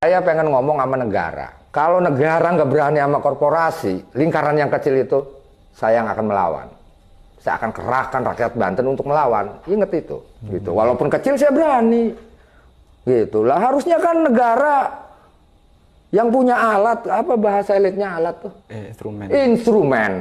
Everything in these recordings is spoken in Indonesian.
Saya pengen ngomong sama negara. Kalau negara nggak berani sama korporasi, lingkaran yang kecil itu, saya yang akan melawan. Saya akan kerahkan rakyat Banten untuk melawan. Ingat itu. Gitu. Walaupun kecil saya berani. Gitu. Lah harusnya kan negara yang punya alat, apa bahasa elitnya alat tuh? Instrumen. Instrumen.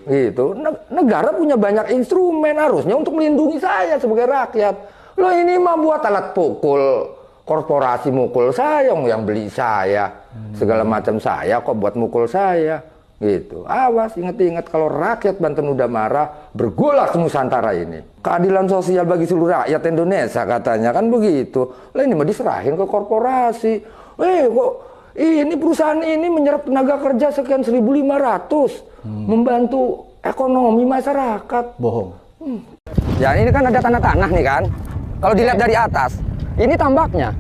Gitu. Negara punya banyak instrumen harusnya untuk melindungi saya sebagai rakyat. Loh ini mah buat alat pukul, korporasi mukul saya, yang beli saya, segala macam saya kok buat mukul saya. Gitu. Awas, ingat-ingat kalau rakyat Banten udah marah, bergolak Nusantara ini. Keadilan sosial bagi seluruh rakyat Indonesia katanya kan begitu. Lah ini mah diserahin ke korporasi. Kok ini perusahaan ini menyerap tenaga kerja sekian 1.500 membantu ekonomi masyarakat. Bohong. Ya ini kan ada tanah-tanah nih kan. Kalau dilihat dari atas, ini tambaknya.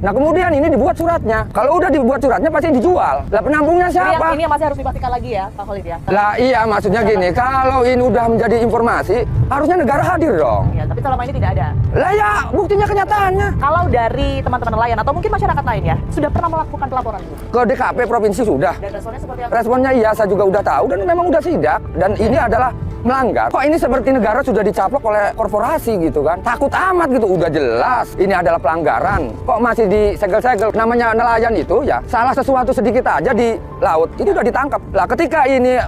Nah kemudian ini dibuat suratnya. Kalau udah dibuat suratnya pasti dijual. Lah penampungnya siapa? Ini yang masih harus dipastikan lagi ya Pak Khalid ya. Lah iya maksudnya gini, kalau ini udah menjadi informasi, harusnya negara hadir dong. Ya, tapi selama ini tidak ada. Lah ya buktinya kenyataannya. Kalau dari teman-teman nelayan atau mungkin masyarakat lain ya, sudah pernah melakukan pelaporan Bu? Ke DKP provinsi sudah. Dan responnya seperti apa? Responnya iya, saya juga udah tahu dan memang udah sidak. Dan ini adalah melanggar. Kok ini seperti negara sudah dicaplok oleh korporasi gitu kan? Takut amat gitu, udah jelas ini adalah pelanggaran. Kok masih disegel-segel? Namanya nelayan itu ya, salah sesuatu sedikit aja di laut, itu udah ditangkap. Lah ketika ini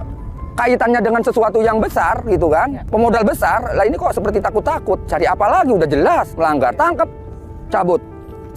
kaitannya dengan sesuatu yang besar gitu kan, pemodal besar, lah ini kok seperti takut-takut. Cari apa lagi? Udah jelas melanggar, tangkap, cabut.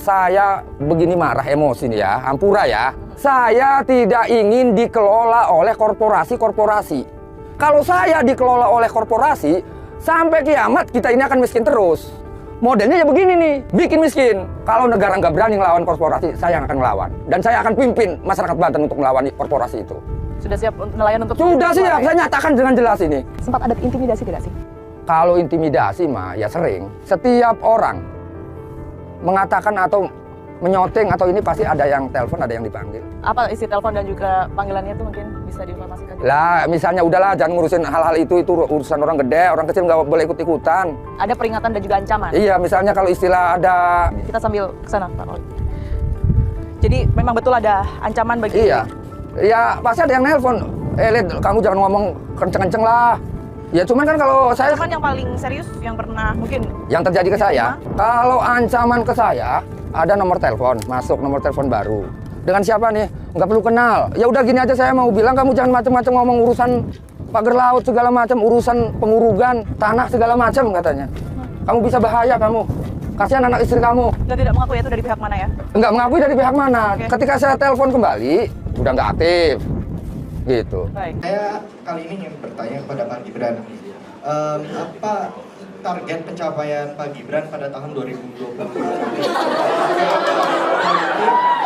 Saya begini marah emosi nih ya, ampura ya. Saya tidak ingin dikelola oleh korporasi-korporasi. Kalau saya dikelola oleh korporasi, sampai kiamat kita ini akan miskin terus. Modelnya ya begini nih, bikin miskin. Kalau negara nggak berani ngelawan korporasi, saya yang akan melawan. Dan saya akan pimpin masyarakat Banten untuk melawan korporasi itu. Sudah siap nelayan untuk... Sudah siap, saya nyatakan dengan jelas ini. Sempat ada intimidasi tidak sih? Kalau intimidasi mah ya sering. Setiap orang mengatakan atau menyoteng atau ini pasti ada yang telepon, ada yang dipanggil. Apa isi telepon dan juga panggilannya itu mungkin bisa diinformasikan? Lah misalnya udahlah jangan ngurusin hal-hal itu urusan orang gede, orang kecil nggak boleh ikut-ikutan. Ada peringatan dan juga ancaman? Iya, misalnya kalau istilah ada... Kita sambil ke sana Pak Khalid. Jadi memang betul ada ancaman bagi... Iya, ya pasti ada yang nelpon. Lid, kamu jangan ngomong kenceng-kenceng lah. Ya cuman kan kalau saya... Ancaman yang paling serius yang pernah mungkin... Yang terjadi ke saya, kalau ancaman ke saya, ada nomor telepon, masuk nomor telepon baru. Dengan siapa nih? Nggak perlu kenal. Ya udah gini aja saya mau bilang, kamu jangan macam-macam ngomong urusan pagar laut segala macam, urusan pengurugan tanah segala macam katanya. Kamu bisa bahaya kamu. Kasihan anak istri kamu. Dan tidak mengakui itu dari pihak mana ya? Nggak mengakui dari pihak mana. Oke. Ketika saya telepon kembali, udah nggak aktif. Gitu. Baik. Saya kali ini ingin bertanya kepada Pak Gibran. Apa target pencapaian Pak Gibran pada tahun 2020?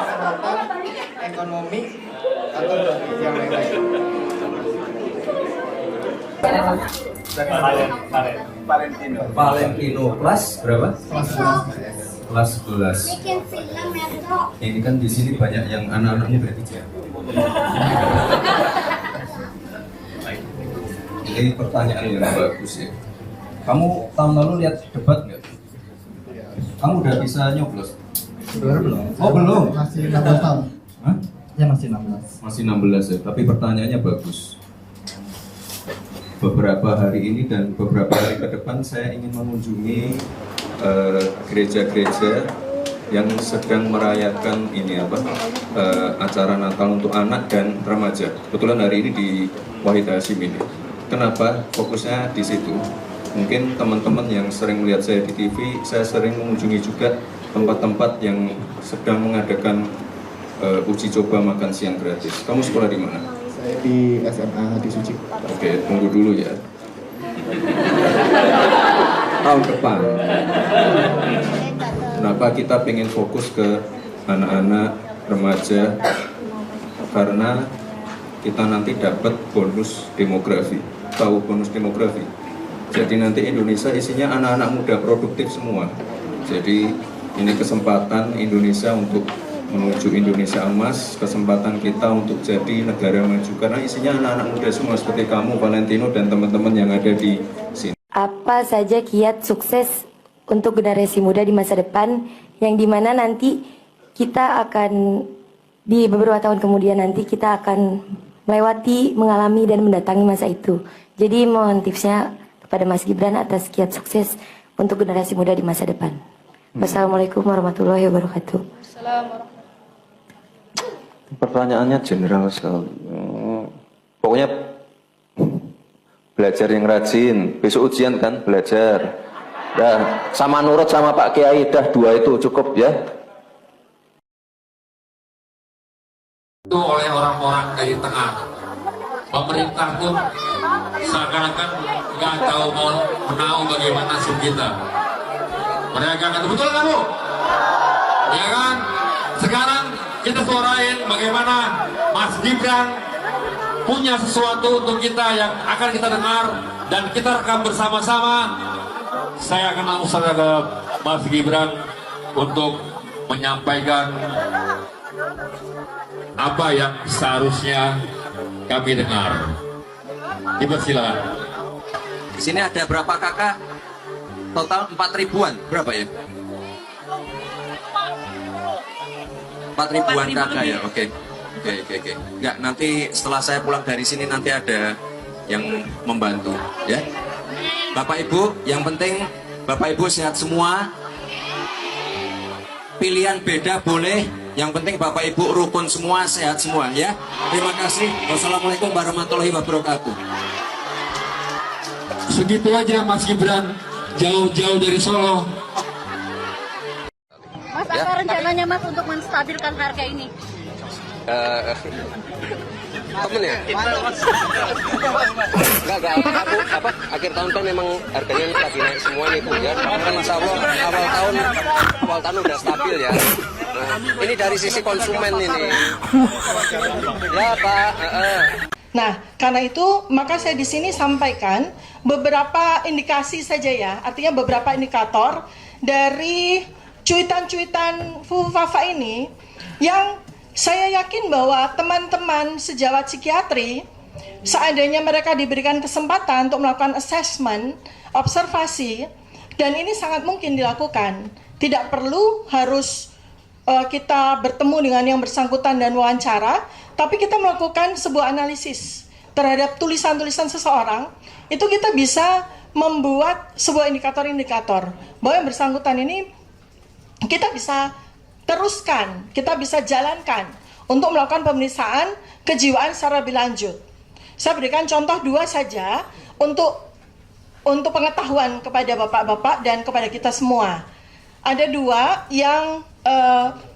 Kesehatan, ekonomi, atau yang lain-lain? Valentino kelas berapa? Kelas 11. Bikin film ya kok. Ini kan di sini banyak yang anak-anak muda ya. Ini pertanyaan yang bagus ya. Kamu tahun lalu lihat debat nggak? Kamu udah bisa nyoblos? Belum. Oh belum? Masih 16 tahun. Hah? Ya masih 16. Masih 16 ya. Tapi pertanyaannya bagus. Beberapa hari ini dan beberapa hari ke depan saya ingin mengunjungi gereja-gereja yang sedang merayakan ini acara Natal untuk anak dan remaja. Kebetulan hari ini di Wahid Hasyim ini. Kenapa fokusnya di situ? Mungkin teman-teman yang sering melihat saya di TV, saya sering mengunjungi juga tempat-tempat yang sedang mengadakan uji coba makan siang gratis. Kamu sekolah di mana? Saya di SMA Hati Suci. Oke, tunggu dulu ya. Tahun depan. Kenapa kita pengen fokus ke anak-anak, remaja? Karena kita nanti dapat bonus demografi. Tahu bonus demografi? Jadi nanti Indonesia isinya anak-anak muda produktif semua. Jadi ini kesempatan Indonesia untuk menuju Indonesia emas, kesempatan kita untuk jadi negara maju karena isinya anak-anak muda semua seperti kamu, Valentino, dan teman-teman yang ada di sini. Apa saja kiat sukses untuk generasi muda di masa depan yang dimana nanti kita akan di beberapa tahun kemudian nanti kita akan melewati, mengalami dan mendatangi masa itu. Jadi mohon tipsnya kepada Mas Gibran atas kiat sukses untuk generasi muda di masa depan. Wassalamualaikum warahmatullahi wabarakatuh. Pertanyaannya general sekali. Pokoknya belajar yang rajin. Besok ujian kan, belajar. Dah, sama nurut sama Pak Kiai, dah 2 itu cukup ya. Itu oleh orang-orang dari tengah. Pemerintah pun seakan-akan nggak tahu mau bagaimana nasib kita. Mereka kata betul nggak Bu? Ya kan? Sekarang kita suarain bagaimana Mas Gibran punya sesuatu untuk kita yang akan kita dengar dan kita rekam bersama-sama. Saya akan langsung ke Mas Gibran untuk menyampaikan apa yang seharusnya kami dengar. Dipersilakan. Di sini ada berapa kakak? Total 4.000-an. Berapa ya? 4.000-an kakak ya. Oke. Enggak, nanti setelah saya pulang dari sini nanti ada yang membantu ya. Bapak Ibu, yang penting Bapak Ibu sehat semua. Pilihan beda boleh, yang penting Bapak Ibu rukun semua, sehat semua ya. Terima kasih. Wassalamualaikum warahmatullahi wabarakatuh. Segitu aja Mas Gibran, jauh-jauh dari Solo. Mas, apa rencananya Mas untuk menstabilkan harga ini? Temen ya? Enggak, aku akhir tahun kan memang harganya lagi naik semua nih Bu ya. Kan insya Allah awal tahun udah stabil ya. Nah, ini dari sisi konsumen ini. Ya Pak. Nah, karena itu maka saya di sini sampaikan beberapa indikasi saja ya, artinya beberapa indikator dari cuitan-cuitan Fafa ini yang saya yakin bahwa teman-teman sejawat psikiatri, seandainya mereka diberikan kesempatan untuk melakukan assessment, observasi, dan ini sangat mungkin dilakukan. Tidak perlu harus kita bertemu dengan yang bersangkutan dan wawancara, tapi kita melakukan sebuah analisis terhadap tulisan-tulisan seseorang, itu kita bisa membuat sebuah indikator-indikator bahwa yang bersangkutan ini kita bisa teruskan, kita bisa jalankan untuk melakukan pemeriksaan kejiwaan secara lebih lanjut. Saya berikan contoh 2 saja untuk pengetahuan kepada bapak-bapak dan kepada kita semua. Ada 2 yang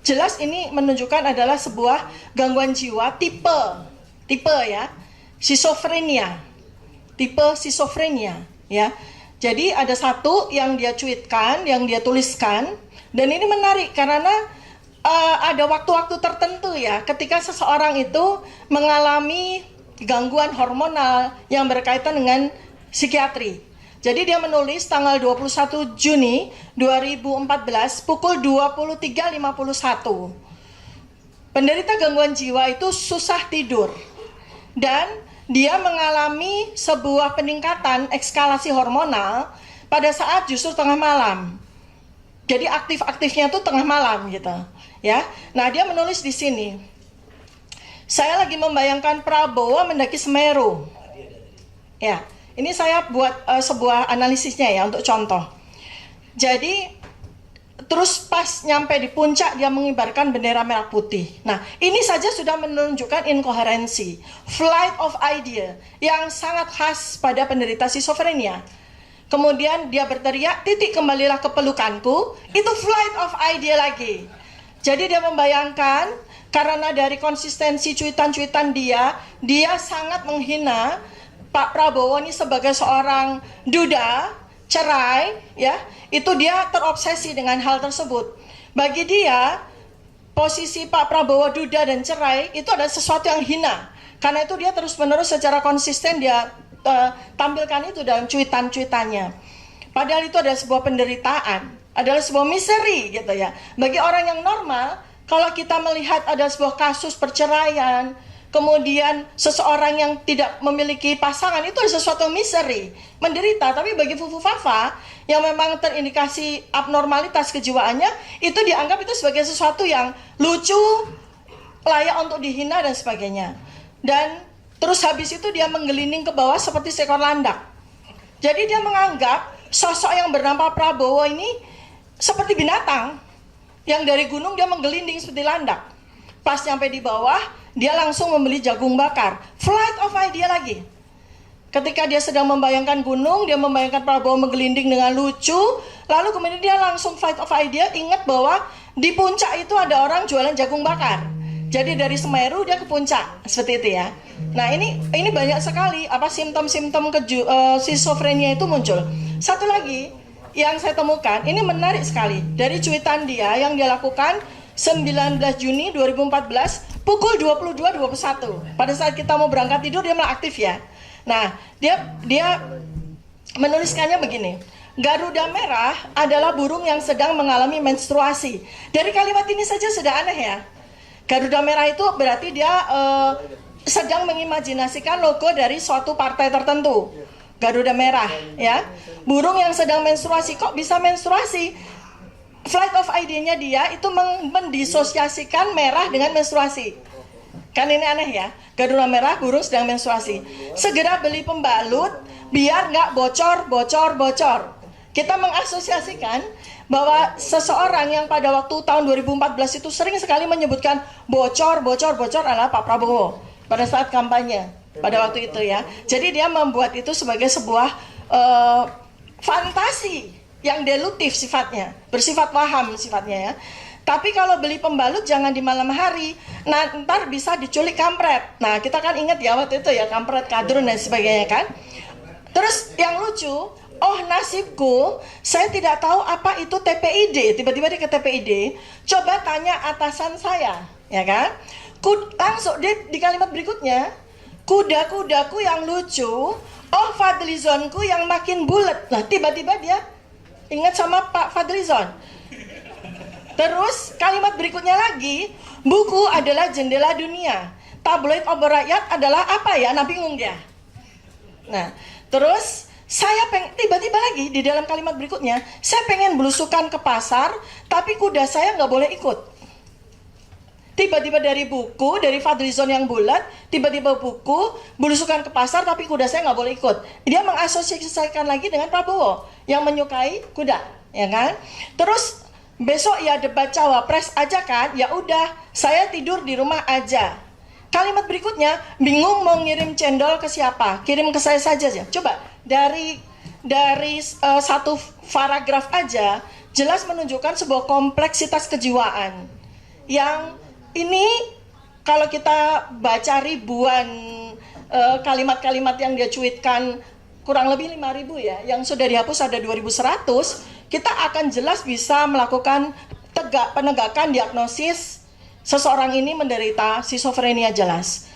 jelas ini menunjukkan adalah sebuah gangguan jiwa tipe ya, schizophrenia, tipe schizophrenia ya. Jadi ada satu yang dia cuitkan, yang dia tuliskan, dan ini menarik karena ada waktu-waktu tertentu ya, ketika seseorang itu mengalami gangguan hormonal yang berkaitan dengan psikiatri. Jadi dia menulis tanggal 21 Juni 2014 pukul 23.51. Penderita gangguan jiwa itu susah tidur dan dia mengalami sebuah peningkatan ekskalasi hormonal pada saat justru tengah malam. Jadi aktif-aktifnya itu tengah malam gitu, ya. Nah, dia menulis di sini. Saya lagi membayangkan Prabowo mendaki Semeru. Ya, ini saya buat sebuah analisisnya ya untuk contoh. Jadi terus pas nyampe di puncak dia mengibarkan bendera merah putih. Nah, ini saja sudah menunjukkan inkoherensi, flight of idea yang sangat khas pada penderita schizophrenia. Kemudian dia berteriak, titik kembalilah ke pelukanku, itu flight of idea lagi. Jadi dia membayangkan, karena dari konsistensi cuitan-cuitan dia sangat menghina Pak Prabowo ini sebagai seorang duda, cerai, ya, itu dia terobsesi dengan hal tersebut. Bagi dia, posisi Pak Prabowo duda dan cerai, itu adalah sesuatu yang hina. Karena itu dia terus-menerus secara konsisten dia tampilkan itu dalam cuitan-cuitannya. Padahal itu adalah sebuah penderitaan, adalah sebuah misery gitu ya. Bagi orang yang normal, kalau kita melihat ada sebuah kasus perceraian, kemudian seseorang yang tidak memiliki pasangan, itu sesuatu misery, menderita. Tapi bagi Fufu Fafa yang memang terindikasi abnormalitas kejiwaannya, itu dianggap itu sebagai sesuatu yang lucu, layak untuk dihina dan sebagainya. Dan terus habis itu dia menggelinding ke bawah seperti seekor landak. Jadi dia menganggap sosok yang bernama Prabowo ini seperti binatang yang dari gunung dia menggelinding seperti landak. Pas nyampe di bawah, dia langsung membeli jagung bakar. Flight of idea lagi. Ketika dia sedang membayangkan gunung, dia membayangkan Prabowo menggelinding dengan lucu, lalu kemudian dia langsung flight of idea, ingat bahwa di puncak itu ada orang jualan jagung bakar. Jadi dari Semeru dia ke puncak, seperti itu ya. Nah ini banyak sekali simptom-simptom schizophrenia itu muncul. Satu lagi yang saya temukan, ini menarik sekali. Dari cuitan dia yang dia lakukan 19 Juni 2014 pukul 22.21. Pada saat kita mau berangkat tidur dia malah aktif ya. Nah, dia menuliskannya begini. Garuda merah adalah burung yang sedang mengalami menstruasi. Dari kalimat ini saja sudah aneh ya. Garuda merah itu berarti dia sedang mengimajinasikan logo dari suatu partai tertentu. Garuda merah ya. Burung yang sedang menstruasi, kok bisa menstruasi? Flight of idea-nya dia itu mendisosiasikan merah dengan menstruasi. Kan ini aneh ya. Garuda merah, burung sedang menstruasi. Segera beli pembalut biar nggak bocor. Kita mengasosiasikan bahwa seseorang yang pada waktu tahun 2014 itu sering sekali menyebutkan bocor adalah Pak Prabowo pada saat kampanye pada waktu itu ya. Jadi dia membuat itu sebagai sebuah fantasi yang delutif sifatnya, bersifat waham sifatnya ya. Tapi kalau beli pembalut jangan di malam hari, nah ntar bisa diculik kampret. Nah kita kan ingat ya waktu itu ya, kampret kadrun dan sebagainya kan. Terus yang lucu, oh nasibku, saya tidak tahu apa itu TPID. Tiba-tiba dia ke TPID, coba tanya atasan saya, ya kan? Langsung di kalimat berikutnya, kuda-kudaku yang lucu, oh Fadlizonku yang makin bulat. Nah tiba-tiba dia ingat sama Pak Fadlizon. Terus kalimat berikutnya lagi, buku adalah jendela dunia, tabloid obor rakyat adalah apa ya? Nah bingung dia. Nah terus saya tiba-tiba lagi di dalam kalimat berikutnya, saya pengen belusukan ke pasar, tapi kuda saya nggak boleh ikut. Tiba-tiba dari buku, dari Fadlizon yang bulat, tiba-tiba buku, belusukan ke pasar, tapi kuda saya nggak boleh ikut. Dia mengasosiasikan lagi dengan Prabowo yang menyukai kuda, ya kan? Terus besok ya debat cawapres aja kan? Ya udah, saya tidur di rumah aja. Kalimat berikutnya, bingung mau ngirim cendol ke siapa? Kirim ke saya saja ya. Coba dari satu paragraf aja jelas menunjukkan sebuah kompleksitas kejiwaan yang ini kalau kita baca ribuan kalimat-kalimat yang dia cuitkan, kurang lebih 5.000 ya, yang sudah dihapus ada 2.100, kita akan jelas bisa melakukan penegakan diagnosis seseorang ini menderita schizophrenia jelas.